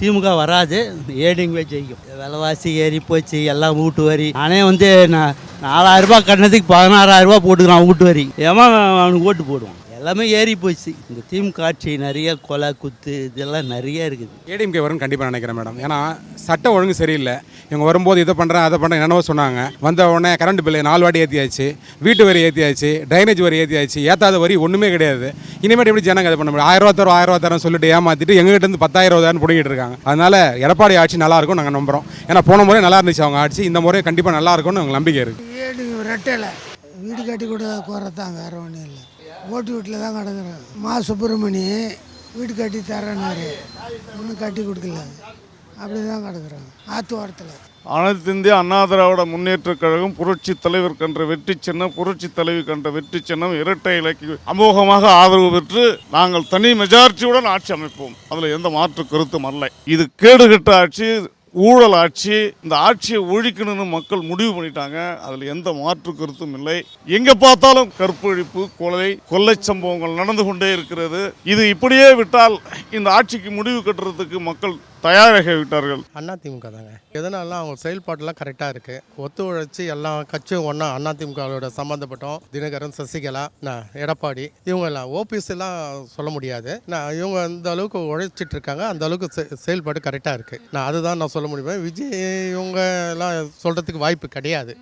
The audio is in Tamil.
திமுக வராது, ஏடிஎம்கே ஜெயிக்கும். விலைவாசி ஏறி போச்சு, எல்லாம் வீட்டு வரி. நானே நான் 4000 கட்டினதுக்கு 16,000 போட்டுக்கிறான் வீட்டு வரி. ஏமா அவனுக்கு ஓட்டு போடுவான். எல்லாமே ஏறி போச்சு. இந்த திமுக ஆட்சி நிறைய கொலை குத்து இதெல்லாம் நிறைய இருக்குது. ஏடிஎம்கே வரும்னு கண்டிப்பாக நினைக்கிறேன் மேடம். ஏன்னா சட்டம் ஒழுங்கு சரியில்லை. இவங்க வரும்போது இதை பண்ணுறேன் அதை பண்ணுறேன் என்னவோ சொன்னாங்க. வந்த உடனே கரண்ட் பில்லு 4 வாட்டி ஏற்றியாச்சு, வீட்டு வரி ஏற்றியாச்சு, ட்ரைனேஜ் வரி ஏற்றியாச்சு. ஏற்றாத வரி ஒன்றுமே கிடையாது. இனிமேல் எப்படி ஜனங்க அதை பண்ண முடியும்? 1000 தரம் சொல்லிட்டு ஏமாற்றிட்டு எங்ககிட்ட இருந்து 10,000 பிடிக்கிட்டு இருக்காங்க. அதனால எடப்பாடி ஆட்சி நல்லா இருக்கும் நாங்கள் நம்புகிறோம். ஏன்னா போன முறை நல்லா இருந்துச்சு அவங்க ஆட்சி, இந்த முறை கண்டிப்பாக நல்லா இருக்கும்னு எங்களுக்கு நம்பிக்கை இருக்குது. ரெட்டையில் வீடு கட்டி கூட குறைத்தான், வேறு ஒன்றும் இல்லை. ஓட்டு வீட்டில் தான் கிடக்குறேன். மா சுப்பிரமணி வீடு கட்டி தரேன்னாரு, இன்னும் கட்டி கொடுக்கல. அப்படி தான் கிடக்குறேன் ஆற்று ஓரத்தில். அனைத்து இந்திய அண்ணா திராவிட முன்னேற்றக் கழகம் புரட்சி தலைவர் கன்ற வெற்றி சின்னம், புரட்சி தலைவி கன்ற வெற்றி சின்னம் இரட்டை இலக்கு அமோகமாக ஆதரவு பெற்று நாங்கள் தனி மெஜாரிட்டியுடன் ஆட்சி அமைப்போம். அதில் எந்த மாற்று கருத்தும் அல்ல. இது கேடுகட்ட ஆட்சி, ஊழல் ஆட்சி. இந்த ஆட்சியை ஒழிக்கணும்னு மக்கள் முடிவு பண்ணிட்டாங்க. அதில் எந்த மாற்று கருத்தும் இல்லை. எங்கே பார்த்தாலும் கற்பழிப்பு, கொள்ளை சம்பவங்கள் நடந்து கொண்டே இருக்கிறது. இது இப்படியே விட்டால் இந்த ஆட்சிக்கு முடிவு கட்டுறதுக்கு மக்கள் தயாராக விட்டார்கள். அதிமுக தாங்க. எதனால அவங்க செயல்பாட்டெல்லாம் கரெக்டாக இருக்குது. ஒத்துழைச்சி எல்லா கட்சியும் ஒன்றா அதிமுகவோட சம்மந்தப்பட்டோம். தினகரன், சசிகலா, எடப்பாடி, இவங்க எல்லாம் ஓபிஎஸ் எல்லாம் சொல்ல முடியாது. இவங்க அந்த அளவுக்கு உழைச்சிட்டு இருக்காங்க. அந்த அளவுக்கு செயல்பாடு கரெக்டாக இருக்குது. அதுதான் நான் சொல்ல முடியும். விஜய் இவங்க எல்லாம் சொல்கிறதுக்கு வாய்ப்பு கிடையாது.